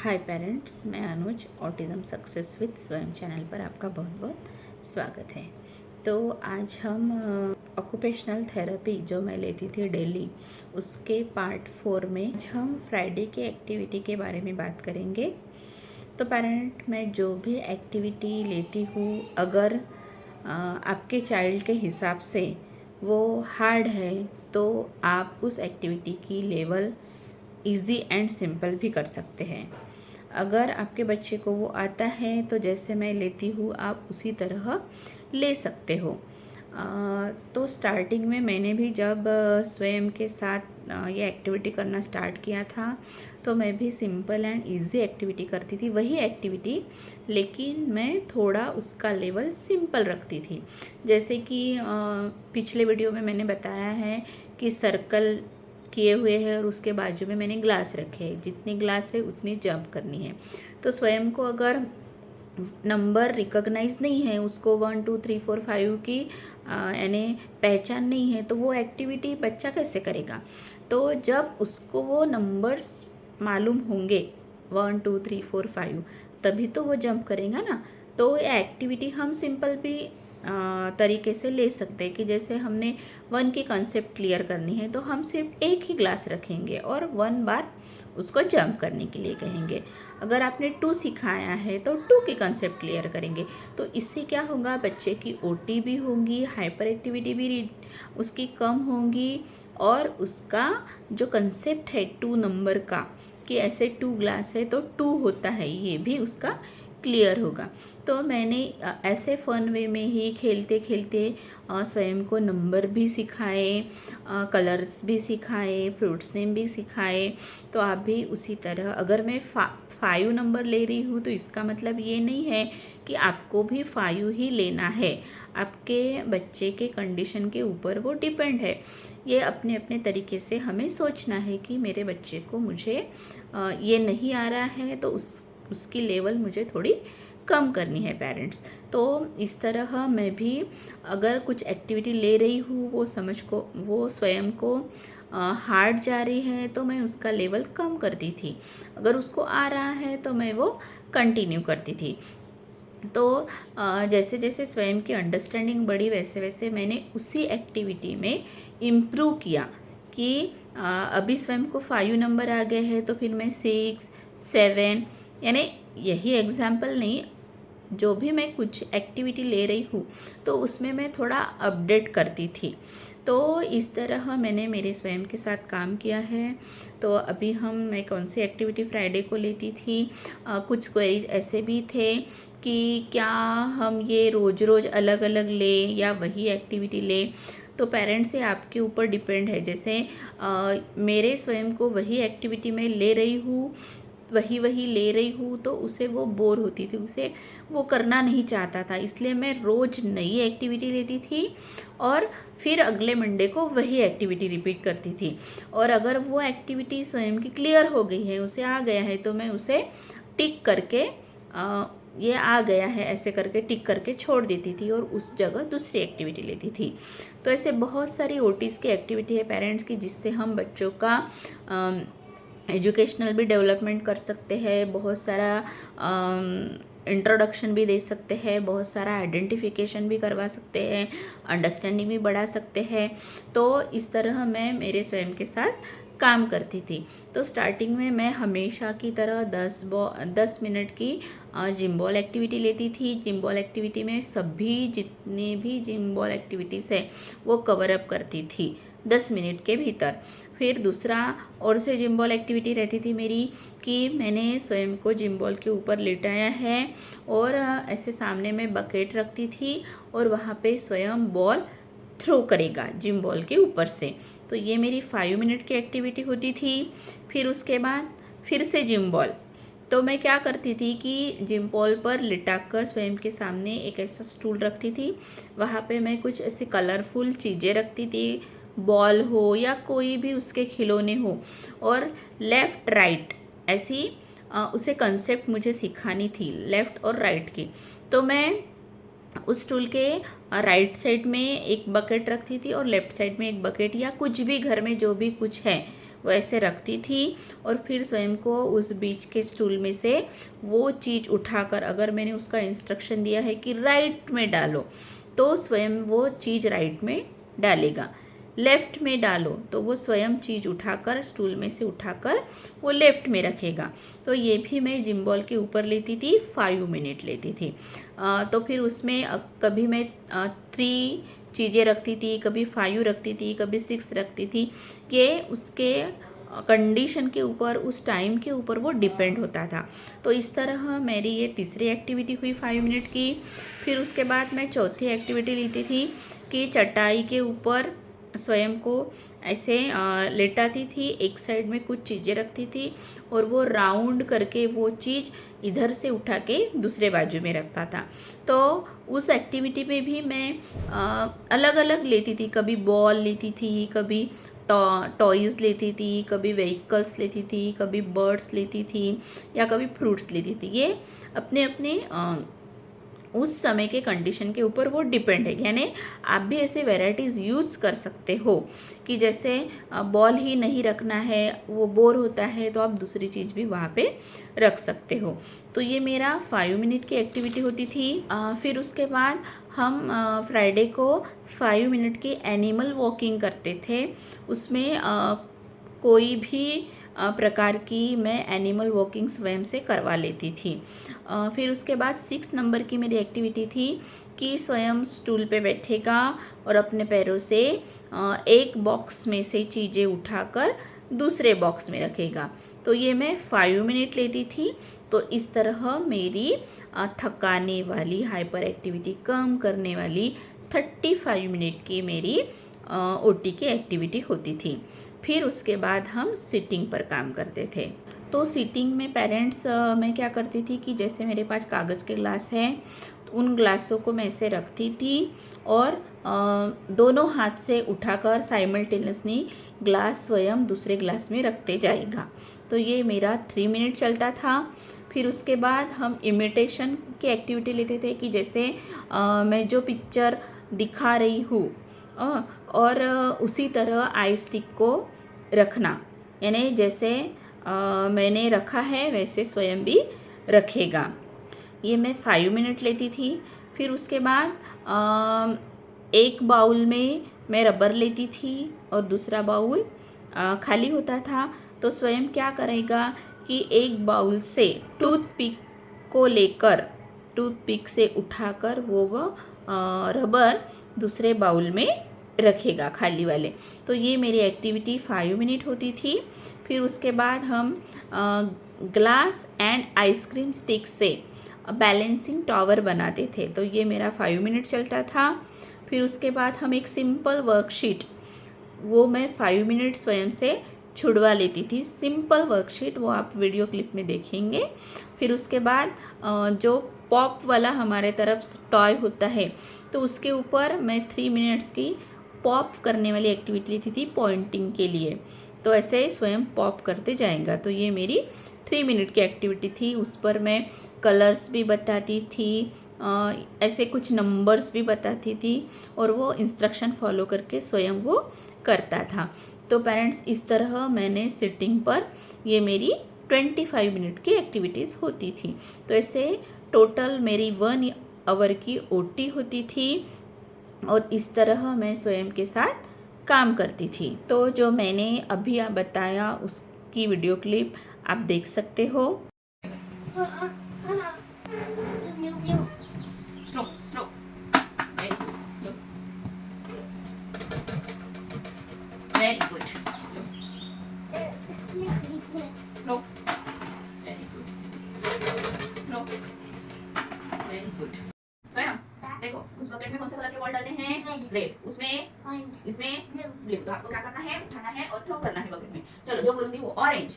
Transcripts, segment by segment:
हाय parents, मैं अनुज autism success with स्वयं channel पर आपका बहुत बहुत स्वागत है। तो आज हम ऑक्यूपेशनल थेरेपी जो मैं लेती थी डेली, उसके पार्ट 4 में आज हम फ्राइडे के एक्टिविटी के बारे में बात करेंगे। तो पेरेंट, मैं जो भी एक्टिविटी लेती हूँ, अगर आपके चाइल्ड के हिसाब से वो हार्ड है तो आप उस एक्टिविटी की लेवल इजी एंड सिंपल भी कर सकते हैं। अगर आपके बच्चे को वो आता है तो जैसे मैं लेती हूँ आप उसी तरह ले सकते हो। तो स्टार्टिंग में मैंने भी जब स्वयं के साथ ये एक्टिविटी करना स्टार्ट किया था तो मैं भी सिंपल एंड इजी एक्टिविटी करती थी, वही एक्टिविटी, लेकिन मैं थोड़ा उसका लेवल सिंपल रखती थी। जैसे कि पिछले वीडियो में मैंने बताया है कि सर्कल किए हुए हैं और उसके बाजू में मैंने ग्लास रखे हैं, जितनी ग्लास है उतनी जंप करनी है। तो स्वयं को अगर नंबर रिकॉग्नाइज नहीं है, उसको 1 2 3 4 5 की यानी पहचान नहीं है, तो वो एक्टिविटी बच्चा कैसे करेगा। तो जब उसको वो नंबर्स मालूम होंगे 1 2 3 4 5, तभी तो वो जंप करेगा ना। तो ये एक्टिविटी हम सिंपल भी तरीके से ले सकते हैं कि जैसे हमने 1 की कंसेप्ट क्लियर करनी है तो हम सिर्फ एक ही ग्लास रखेंगे और 1 बार उसको जंप करने के लिए कहेंगे। अगर आपने 2 सिखाया है तो 2 की कंसेप्ट क्लियर करेंगे। तो इससे क्या होगा, बच्चे की ओटी भी होगी, हाइपर एक्टिविटी भी उसकी कम होगी, और उसका जो कंसेप्ट है 2 नंबर का कि ऐसे 2 ग्लास है तो 2 होता है, ये भी उसका क्लियर होगा। तो मैंने ऐसे फ़न वे में ही खेलते खेलते स्वयं को नंबर भी सिखाए, कलर्स भी सिखाए, फ्रूट्स नेम भी सिखाए। तो आप भी उसी तरह, अगर मैं 5 नंबर ले रही हूँ तो इसका मतलब ये नहीं है कि आपको भी 5 ही लेना है। आपके बच्चे के कंडीशन के ऊपर वो डिपेंड है। ये अपने अपने तरीके से हमें सोचना है कि मेरे बच्चे को मुझे ये नहीं आ रहा है तो उसकी लेवल मुझे थोड़ी कम करनी है पेरेंट्स। तो इस तरह मैं भी अगर कुछ एक्टिविटी ले रही हूँ, वो स्वयं को हार्ड जा रही है तो मैं उसका लेवल कम करती थी। अगर उसको आ रहा है तो मैं वो कंटिन्यू करती थी। तो जैसे जैसे स्वयं की अंडरस्टैंडिंग बढ़ी वैसे वैसे मैंने उसी एक्टिविटी में इम्प्रूव किया कि अभी स्वयं को 5 नंबर आ गए हैं तो फिर मैं 6 7, यानी यही एग्जाम्पल नहीं, जो भी मैं कुछ एक्टिविटी ले रही हूँ तो उसमें मैं थोड़ा अपडेट करती थी। तो इस तरह मैंने मेरे स्वयं के साथ काम किया है। तो अभी मैं कौन सी एक्टिविटी फ्राइडे को लेती थी, कुछ क्वेरीज ऐसे भी थे कि क्या हम ये रोज़ रोज़ अलग अलग ले या वही एक्टिविटी ले। तो पेरेंट्स से आपके ऊपर डिपेंड है। जैसे मेरे स्वयं को वही एक्टिविटी मैं ले रही हूँ, वही ले रही हूँ, तो उसे वो बोर होती थी, उसे वो करना नहीं चाहता था, इसलिए मैं रोज़ नई एक्टिविटी लेती थी और फिर अगले मंडे को वही एक्टिविटी रिपीट करती थी। और अगर वो एक्टिविटी स्वयं की क्लियर हो गई है, उसे आ गया है, तो मैं उसे टिक करके ये आ गया है ऐसे करके टिक करके छोड़ देती थी और उस जगह दूसरी एक्टिविटी लेती थी। तो ऐसे बहुत सारी ओटीज़ की एक्टिविटी है पेरेंट्स की, जिससे हम बच्चों का एजुकेशनल भी डेवलपमेंट कर सकते हैं, बहुत सारा इंट्रोडक्शन भी दे सकते हैं, बहुत सारा आइडेंटिफिकेशन भी करवा सकते हैं, अंडरस्टैंडिंग भी बढ़ा सकते हैं। तो इस तरह मैं मेरे स्वयं के साथ काम करती थी। तो स्टार्टिंग में मैं हमेशा की तरह 10 मिनट की जिम बॉल एक्टिविटी लेती थी। जिम बॉल एक्टिविटी में सभी जितनी भी जिम बॉल एक्टिविटीज़ है वो कवर अप करती थी 10 मिनट के भीतर। फिर दूसरा और से जिम बॉल एक्टिविटी रहती थी मेरी कि मैंने स्वयं को जिम बॉल के ऊपर लेटाया है और ऐसे सामने में बकेट रखती थी और वहाँ पे स्वयं बॉल थ्रो करेगा जिम बॉल के ऊपर से। तो ये मेरी 5 मिनट की एक्टिविटी होती थी। फिर उसके बाद फिर से जिम बॉल, तो मैं क्या करती थी कि जिम बॉल पर लिटाकर स्वयं के सामने एक ऐसा स्टूल रखती थी, वहाँ पे मैं कुछ ऐसी कलरफुल चीज़ें रखती थी, बॉल हो या कोई भी उसके खिलौने हो, और लेफ़्ट राइट ऐसी उसे कंसेप्ट मुझे सिखानी थी, लेफ़्ट और राइट की। तो मैं उस स्टूल के राइट साइड में एक बकेट रखती थी और लेफ़्ट साइड में एक बकेट, या कुछ भी घर में जो भी कुछ है वैसे रखती थी और फिर स्वयं को उस बीच के स्टूल में से वो चीज़ उठाकर, अगर मैंने उसका इंस्ट्रक्शन दिया है कि राइट में डालो तो स्वयं वो चीज़ राइट में डालेगा, लेफ्ट में डालो तो वो स्वयं चीज़ उठाकर, स्टूल में से उठाकर वो लेफ्ट में रखेगा। तो ये भी मैं जिम बॉल के ऊपर लेती थी, 5 मिनट लेती थी। तो फिर उसमें कभी मैं 3 चीज़ें रखती थी, कभी 5 रखती थी, कभी 6 रखती थी, कि उसके कंडीशन के ऊपर, उस टाइम के ऊपर वो डिपेंड होता था। तो इस तरह मेरी ये तीसरी एक्टिविटी हुई 5 मिनट की। फिर उसके बाद मैं चौथी एक्टिविटी लेती थी कि चटाई के ऊपर स्वयं को ऐसे लेटाती थी, एक साइड में कुछ चीज़ें रखती थी और वो राउंड करके वो चीज़ इधर से उठा के दूसरे बाजू में रखता था। तो उस एक्टिविटी में भी मैं अलग अलग लेती थी, कभी बॉल लेती थी, कभी टॉयज़ लेती थी, कभी व्हीकल्स लेती थी, कभी बर्ड्स लेती थी या कभी फ्रूट्स लेती थी। ये अपने अपने उस समय के कंडीशन के ऊपर वो डिपेंड है। यानी आप भी ऐसे वैरायटीज़ यूज़ कर सकते हो कि जैसे बॉल ही नहीं रखना है, वो बोर होता है, तो आप दूसरी चीज़ भी वहाँ पे रख सकते हो। तो ये मेरा 5 मिनट की एक्टिविटी होती थी। फिर उसके बाद हम फ्राइडे को 5 मिनट की एनिमल वॉकिंग करते थे। उसमें कोई भी प्रकार की मैं एनिमल वॉकिंग स्वयं से करवा लेती थी। फिर उसके बाद 6 नंबर की मेरी एक्टिविटी थी कि स्वयं स्टूल पे बैठेगा और अपने पैरों से एक बॉक्स में से चीज़ें उठाकर दूसरे बॉक्स में रखेगा। तो ये मैं 5 मिनट लेती थी। तो इस तरह मेरी थकाने वाली, हाइपर एक्टिविटी कम करने वाली 35 मिनट की मेरी ओटी की एक्टिविटी होती थी। फिर उसके बाद हम सिटिंग पर काम करते थे। तो सिटिंग में पेरेंट्स, मैं क्या करती थी कि जैसे मेरे पास कागज़ के ग्लास हैं, तो उन ग्लासों को मैं ऐसे रखती थी और दोनों हाथ से उठाकर साइमल्टेनियसली ग्लास स्वयं दूसरे ग्लास में रखते जाएगा। तो ये मेरा 3 मिनट चलता था। फिर उसके बाद हम इमिटेशन की एक्टिविटी लेते थे कि जैसे मैं जो पिक्चर दिखा रही हूँ और उसी तरह आई स्टिक को रखना, यानी जैसे मैंने रखा है वैसे स्वयं भी रखेगा। ये मैं 5 मिनट लेती थी। फिर उसके बाद एक बाउल में मैं रबर लेती थी और दूसरा बाउल खाली होता था। तो स्वयं क्या करेगा कि एक बाउल से टूथपिक को लेकर, टूथपिक से उठाकर वो रबर दूसरे बाउल में रखेगा, खाली वाले। तो ये मेरी एक्टिविटी 5 मिनट होती थी। फिर उसके बाद हम ग्लास एंड आइसक्रीम स्टिक से बैलेंसिंग टावर बनाते थे। तो ये मेरा 5 मिनट चलता था। फिर उसके बाद हम एक सिंपल वर्कशीट, वो मैं 5 मिनट स्वयं से छुड़वा लेती थी। सिंपल वर्कशीट, वो आप वीडियो क्लिप में देखेंगे। फिर उसके बाद जो पॉप वाला हमारे तरफ टॉय होता है, तो उसके ऊपर मैं 3 मिनट्स की पॉप करने वाली एक्टिविटी लेती थी पॉइंटिंग के लिए। तो ऐसे स्वयं पॉप करते जाएगा। तो ये मेरी 3 मिनट की एक्टिविटी थी। उस पर मैं कलर्स भी बताती थी, ऐसे कुछ नंबर्स भी बताती थी और वो इंस्ट्रक्शन फॉलो करके स्वयं वो करता था। तो पेरेंट्स, इस तरह मैंने सिटिंग पर ये मेरी 25 मिनट की एक्टिविटीज़ होती थी। तो ऐसे टोटल मेरी 1 आवर की ओटी होती थी और इस तरह मैं स्वयं के साथ काम करती थी। तो जो मैंने अभी बताया उसकी वीडियो क्लिप आप देख सकते हो। Very good. Throw. Very good. Throw. Very good. स्वयं देखो, उस बकेट में कौन से कलर के बॉल डालने हैं? रेड। उसमें इसमें ब्लू। तो आपको क्या करना है? उठाना है और थ्रो करना है बकेट में। चलो, जो बोलूंगी वो orange.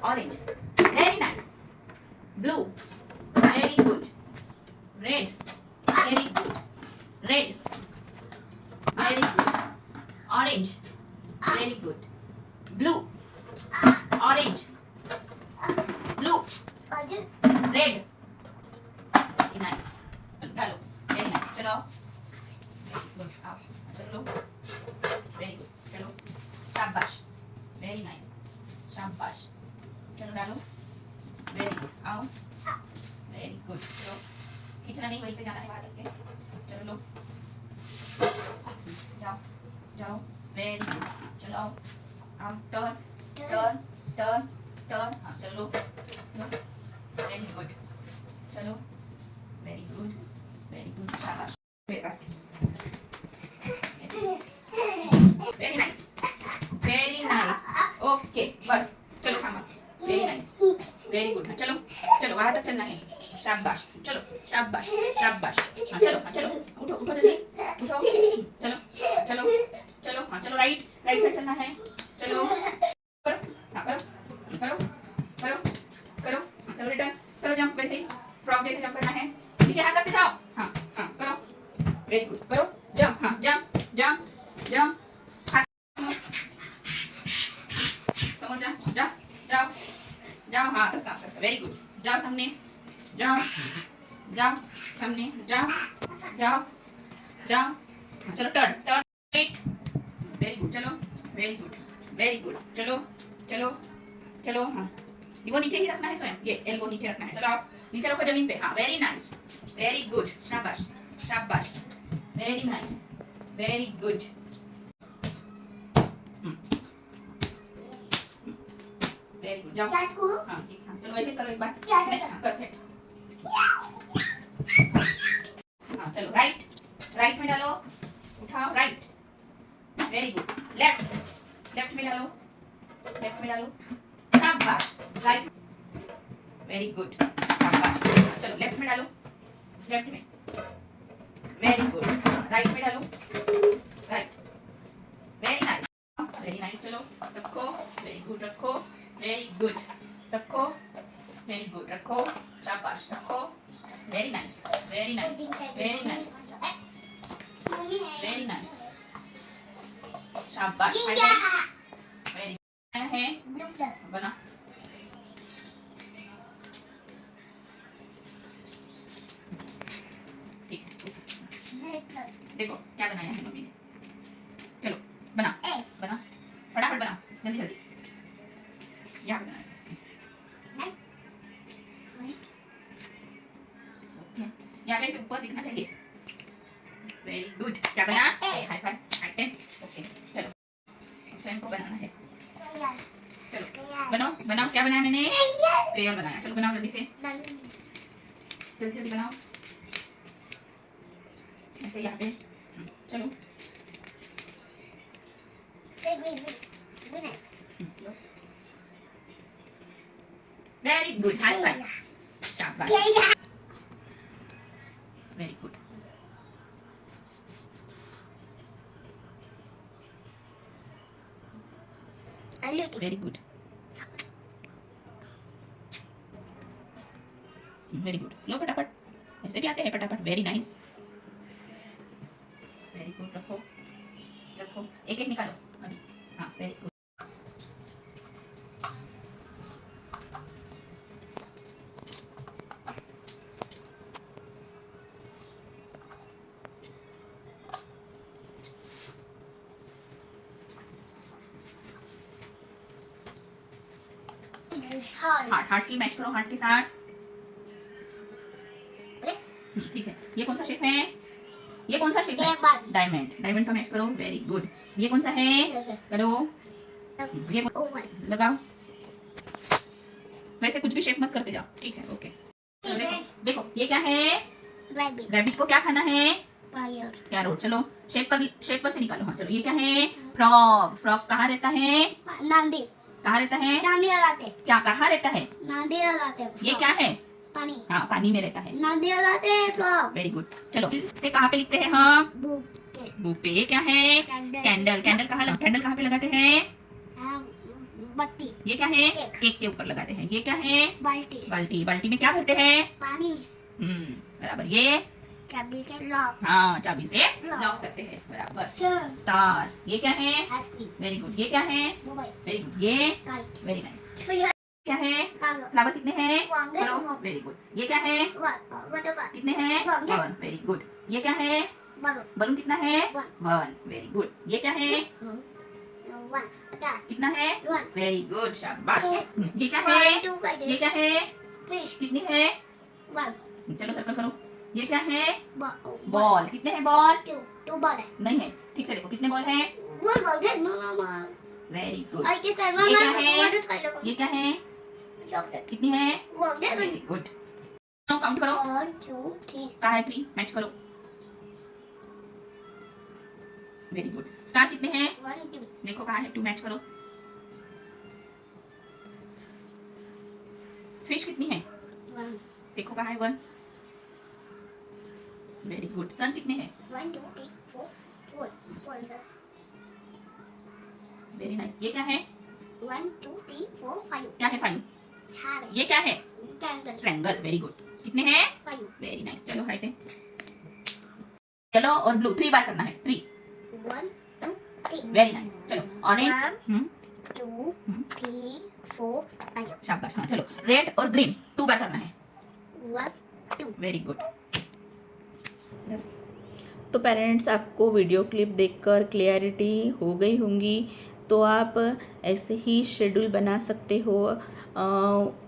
Orange. Very nice. Blue. Very good. Red. Very good. Red. Very good. Orange. Very good. Blue. Orange. Blue. Red. Nice. चलो, वेरी नाइस। चलो, गुड। आओ, चलो, वेरी गुड। चलो, शाबाश, वेरी आओ, वेरी गुड। चलो खींचना नहीं, वहीं पे जाना है बाहर तक के। चलो लो, जाओ जाओ, वेरी गुड। चलो आओ आओ, टर्न टर्न टर्न टर्न, हाँ चलो वेरी गुड। चलो वेरी गुड वेरी गुड, शाबाश। मेरे पास very nice very nice, okay बस। चलो खामा, वेरी नाइस वेरी गुड। चलो चलो वहां तक चलना है, शाबाश। चलो शाबाश शाबाश, हाँ चलो, हाँ चलो, उठो उठो जल्दी, उठो। चलो चलो चलो, हाँ चलो, राइट राइट साइड चलना है। चलो करो, हाँ करो करो करो करो, हाँ चलो रिटर्न करो, जंप वैसे ही फ्रॉक जैसे जंप करना है। नीचे हाथ करते जाओ, हाँ हाँ करो, वेरी गुड। करो जंप, हाँ जंप जंप जंप, समझ जाओ, जाओ जाओ जाओ, हाँ तसा तसा, वेरी गुड। जाओ सामने, जाओ जाओ सामने, जाओ जाओ जाओ, चलो turn turn, right, very good. चलो वेरी गुड वेरी गुड, चलो चलो चलो, हाँ वो नीचे ही रखना है स्वयं, ये एल्बो नीचे रखना है। चलो आप नीचे रखो जमीन पे, हाँ वेरी नाइस वेरी गुड, शाबाश शाबाश, very nice very good. Very good, जाओ हाँ ठीक, हाँ चलो वैसे करो एक बार, परफेक्ट। हाँ चलो राइट राइट में डालो, उठाओ right, very good. Left left में डालो, लेफ्ट में डालो, शाबाश। राइट, वेरी गुड, शाबाश। चलो लेफ्ट में डालो, लेफ्ट में, वेरी गुड। राइट में डालो, right, very nice very nice. चलो रखो, वेरी गुड, रखो, वेरी गुड, रखो, वेरी गुड, रखो, शाबाश, रखो, very nice very nice very nice very nice, शाबाश। वेरी है बना, ठीक है। देखो क्या बनाया है मम्मी ने, चलो बना बना, फटाफट बना, जल्दी जल्दी। यहाँ पे बनाया है, ओके, यहाँ पे से ऊपर दिखना चाहिए, वेरी गुड। क्या बना, high five, high ten, okay. चलो स्वयं को बनाना है, चलो बनाओ बनाओ, क्या बनाया मैंने, स्क्वायर बनाया। चलो बनाओ जल्दी से, जल्दी जल्दी बनाओ, ऐसे यहाँ पे, चलो वेरी गुड, हाई फाइव, शाबाश, very good. Very good very good, लो फटाफट, ऐसे भी आते हैं फटाफट, वेरी नाइस वेरी गुड। रखो रखो, एक एक निकालो अभी, हाँ वेरी गुड। हार्ट हार्ट की मैच करो, हार्ट के साथ, ठीक है। ये कौन सा शेप है, ये कौन सा शेप है, डायमंड, डायमंड का मैच करो, वेरी गुड। ये कौन सा है, करो, ये लगाओ, वैसे कुछ भी शेप मत करते जाओ, ठीक है, ओके। देखो देखो ये क्या है, रैबिट को क्या खाना है, कैरोट। चलो शेप पर से निकालो, हाँ चलो। ये क्या है, फ्रॉग, फ्रॉग कहाँ रहता है, नांदी, कहाँ रहता है, नांदी लगाते, क्या कहाँ रहता है, नांदी लगाते, ये क्या है, पानी, हाँ पानी में रहता है, नांदी लगाते फ्रॉग, वेरी गुड। चलो से कहाँ पे लिखते हैं हम, बुक पे। ये क्या है, कैंडल, कैंडल कहाँ पे लगाते हैं, बत्ती, ये क्या है, केक के ऊपर लगाते हैं। ये क्या है, बाल्टी, बाल्टी, बाल्टी में क्या भरते हैं, पानी, बराबर। ये चाबी के लॉक, हाँ चाबी से लॉक करते हैं, बराबर। स्टार, ये क्या है, वेरी गुड। ये क्या है, मोबाइल, वेरी गुड। ये काइट, वेरी नाइस। क्या है, फ्लावर कितने हैं, करो, वेरी गुड। ये क्या है, बटरफ्लाई, कितने हैं, वन, वेरी गुड। ये क्या है, बलून, बलून कितना है, वन, वन, वेरी गुड। ये क्या है, वन, कितना है, वन, वेरी गुड, शाबाश। ये क्या है, ये क्या है, fish, कितनी है? 1, चलो सर्कल करो। ये क्या है? ball, ball. कितने हैं बॉल? 2 ball है, नहीं है, ठीक से देखो कितने बॉल हैं? 1 ball है, no, very good. I guess I ये क्या है? want to try ये क्या है? chocolate, कितनी है? 1, वेरी गुड। काउंट करो। 1, 2, 3, कहाँ है 3? मैच करो। Very good. स्टार कितने हैं? 1, 2, देखो कहाँ है 2, मैच करो। फिश कितनी है? 1, देखो कहाँ है 1। Very good. सन कितने हैं? 1, 2, 3, 4, 4 sir, वेरी नाइस। ये क्या है? 1, 2, 3, 4, 5, क्या है 5? have ये क्या है? triangle, triangle. Very good. कितने हैं? 5, वेरी नाइस। चलो राइट है। येलो और ब्लू 3 बार करना है। 3। 1, 2, 3, वेरी नाइस। चलो ऑरेंज। 1, 2, 3, 4, 5, शाबाश। हाँ चलो रेड और ग्रीन 2 बार करना है। 1, 2, वेरी गुड। तो पेरेंट्स आपको वीडियो क्लिप देखकर क्लियरिटी हो गई होंगी, तो आप ऐसे ही शेड्यूल बना सकते हो।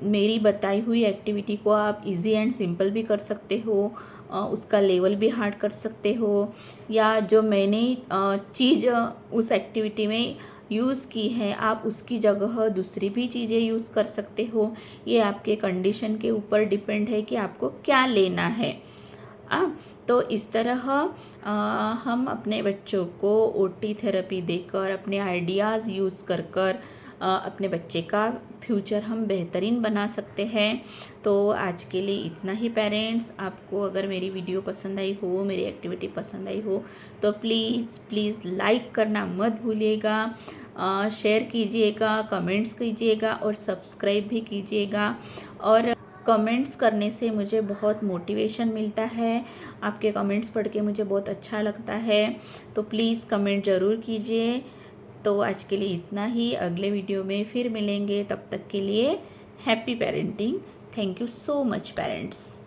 मेरी बताई हुई एक्टिविटी को आप इजी एंड सिंपल भी कर सकते हो, उसका लेवल भी हार्ड कर सकते हो, या जो मैंने चीज़ उस एक्टिविटी में यूज़ की है आप उसकी जगह दूसरी भी चीज़ें यूज़ कर सकते हो। ये आपके कंडीशन के ऊपर डिपेंड है कि आपको क्या लेना है। तो इस तरह हम अपने बच्चों को ओटी थेरेपी देकर अपने आइडियाज़ यूज़ कर अपने बच्चे का फ्यूचर हम बेहतरीन बना सकते हैं। तो आज के लिए इतना ही पेरेंट्स। आपको अगर मेरी वीडियो पसंद आई हो, मेरी एक्टिविटी पसंद आई हो, तो प्लीज़ लाइक करना मत भूलिएगा, शेयर कीजिएगा, कमेंट्स कीजिएगा और सब्सक्राइब भी कीजिएगा। और कमेंट्स करने से मुझे बहुत मोटिवेशन मिलता है, आपके कमेंट्स पढ़ के मुझे बहुत अच्छा लगता है, तो प्लीज़ कमेंट ज़रूर कीजिए। तो आज के लिए इतना ही, अगले वीडियो में फिर मिलेंगे, तब तक के लिए happy parenting. Thank you so much parents.